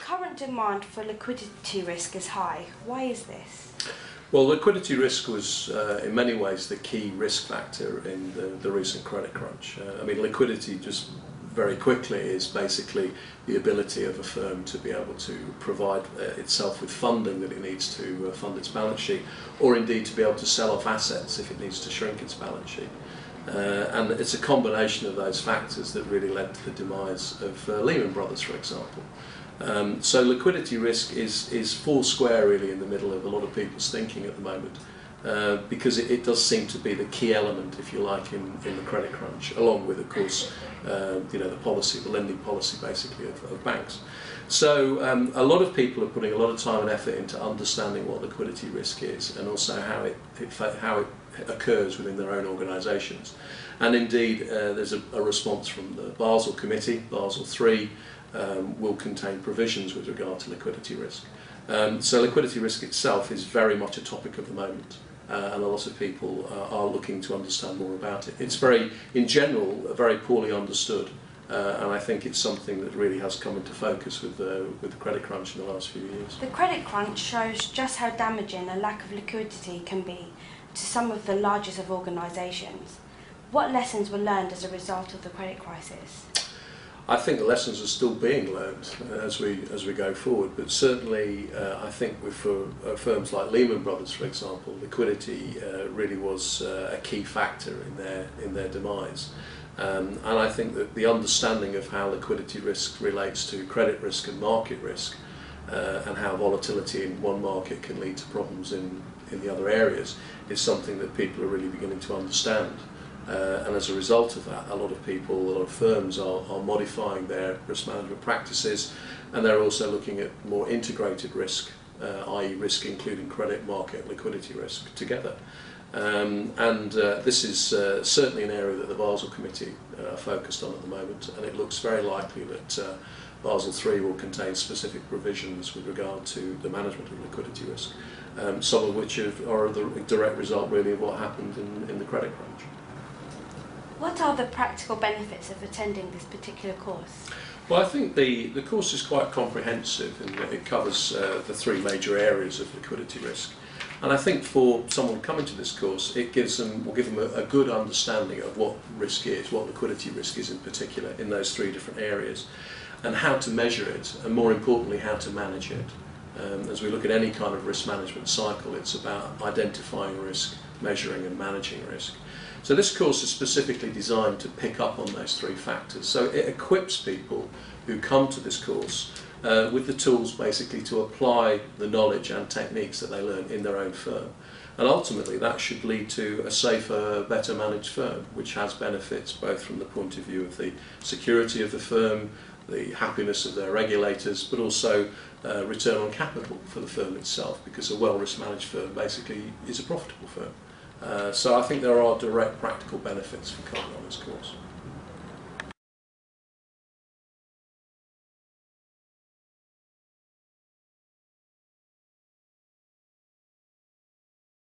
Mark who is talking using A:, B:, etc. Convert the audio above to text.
A: Current demand for liquidity risk is high. Why is this?
B: Well, liquidity risk was in many ways the key risk factor in the recent credit crunch. I mean, liquidity just very quickly is basically the ability of a firm to be able to provide itself with funding that it needs to fund its balance sheet, or indeed to be able to sell off assets if it needs to shrink its balance sheet. And it's a combination of those factors that really led to the demise of Lehman Brothers, for example. So liquidity risk is four square really in the middle of a lot of people's thinking at the moment, because it does seem to be the key element, if you like, in the credit crunch, along with, of course, the policy, the lending policy basically of banks. So a lot of people are putting a lot of time and effort into understanding what liquidity risk is, and also how it occurs within their own organisations. And indeed, there's a response from the Basel Committee. Basel III will contain provisions with regard to liquidity risk. So liquidity risk itself is very much a topic of the moment, and a lot of people are looking to understand more about it. It's in general, very poorly understood, and I think it's something that really has come into focus with the credit crunch in the last few years.
A: The credit crunch shows just how damaging a lack of liquidity can be to some of the largest of organisations. What lessons were learned as a result of the credit crisis?
B: I think the lessons are still being learned as we go forward, but certainly I think for firms like Lehman Brothers, for example, liquidity really was a key factor in their demise. And I think that the understanding of how liquidity risk relates to credit risk and market risk, and how volatility in one market can lead to problems in the other areas, is something that people are really beginning to understand. And as a result of that, a lot of people, a lot of firms are modifying their risk management practices, and they're also looking at more integrated risk, i.e. risk including credit, market, liquidity risk together. This is certainly an area that the Basel Committee are focused on at the moment, and it looks very likely that Basel III will contain specific provisions with regard to the management of liquidity risk, some of which are the direct result really of what happened in the credit crunch.
A: What are the practical benefits of attending this particular course?
B: Well, I think the course is quite comprehensive, and it covers the three major areas of liquidity risk. And I think for someone coming to this course, will give them a good understanding of what risk is, what liquidity risk is in particular in those three different areas, and how to measure it, and more importantly, how to manage it. As we look at any kind of risk management cycle, it's about identifying risk, measuring and managing risk. So this course is specifically designed to pick up on those three factors. So it equips people who come to this course with the tools basically to apply the knowledge and techniques that they learn in their own firm. And ultimately that should lead to a safer, better managed firm, which has benefits both from the point of view of the security of the firm, the happiness of their regulators, but also return on capital for the firm itself, because a well-risk managed firm basically is a profitable firm. So I think there are direct practical benefits for coming on this course.